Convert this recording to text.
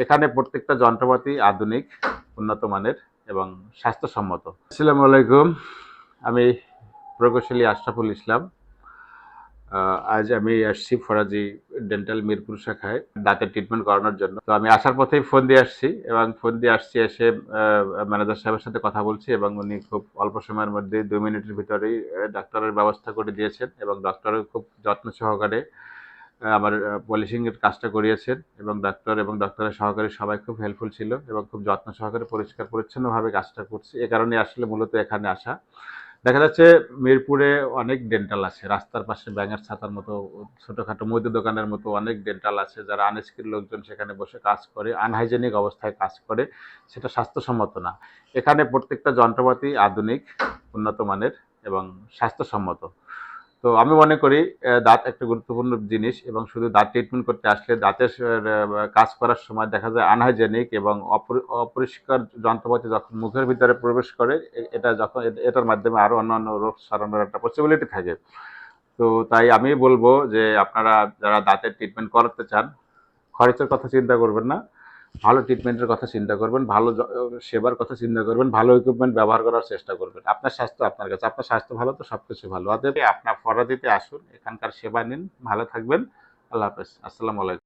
এখানে প্রত্যেকটা যন্ত্রপাতি আধুনিক, উন্নত মানের এবং স্বাস্থ্যসম্মত। আসসালামু আলাইকুম, আমি প্রকৌশলী আশরাফুল ইসলাম। আজ আমি আসছি ফরাজি ডেন্টাল মিরপুর শাখায় দাঁতের ট্রিটমেন্ট করানোর জন্য। তো আমি আসার পথেই ফোন দিয়ে আসছি এবং এসে ম্যানেজার সাহেবের সাথে কথা বলছি এবং উনি খুব অল্প সময়ের মধ্যে ২ মিনিটের ভিতরেই ডাক্তারের ব্যবস্থা করে দিয়েছেন এবং ডক্টরও খুব যত্ন সহকারে আমার পলিশিং এর কাজটা করিয়েছেন এবং ডক্টরের সহকারী সবাই খুব হেল্পফুল ছিল এবং খুব যত্ন সহকারে পরিষ্কার পরিচ্ছন্নভাবে কাজটা করছি। এ কারণে আসলে মূলত এখানে আসা। দেখা যাচ্ছে মিরপুরে অনেক ডেন্টাল আছে। রাস্তার পাশে ব্যাঙের ছাতার মতো ছোটখাটো মুদি দোকানের মতো অনেক ডেন্টাল আছে। যারা আনস্কিলড লোকজন সেখানে বসে কাজ করে, আনহাইজেনিক অবস্থায় কাজ করে। সেটা স্বাস্থ্যসম্মত না। এখানে প্রত্যেকটা যন্ত্রপাতি আধুনিক, উন্নত মানের এবং স্বাস্থ্যসম্মত। তো আমি মনে করি দাঁত একটা গুরুত্বপূর্ণ জিনিস এবং শুধু দাঁত ট্রিটমেন্ট করতে আসলে দাঁতের কাজ করার সময় দেখা যায় আনহাইজেনিক এবং অপরিষ্কার যন্ত্রপাতি যখন মুখের ভিতরে প্রবেশ করে এটা যখন এটার মাধ্যমে আরো অন্যান্য রোগ ছড়ানোর একটা পসিবিলিটি থাকে। তো তাই আমি বলবো যে আপনারা যারা দাঁতের ট্রিটমেন্ট করাতে চান, খরচের কথা চিন্তা করবেন না। ভালো ট্রিটমেন্টের কথা চিন্তা করবেন, ভালো সেবার কথা চিন্তা করবেন, ভালো ইকুইপমেন্ট ব্যবহার করার চেষ্টা করবেন। আপনার স্বাস্থ্য আপনার কাছে। আপনার স্বাস্থ্য ভালো তো সবকিছু ভালো। অতএব আপনার ফরাজিতে আসুন, এখানকার সেবা নিন, ভালো থাকবেন। আল্লাহ হাফেজ। আসসালামু আলাইকুম।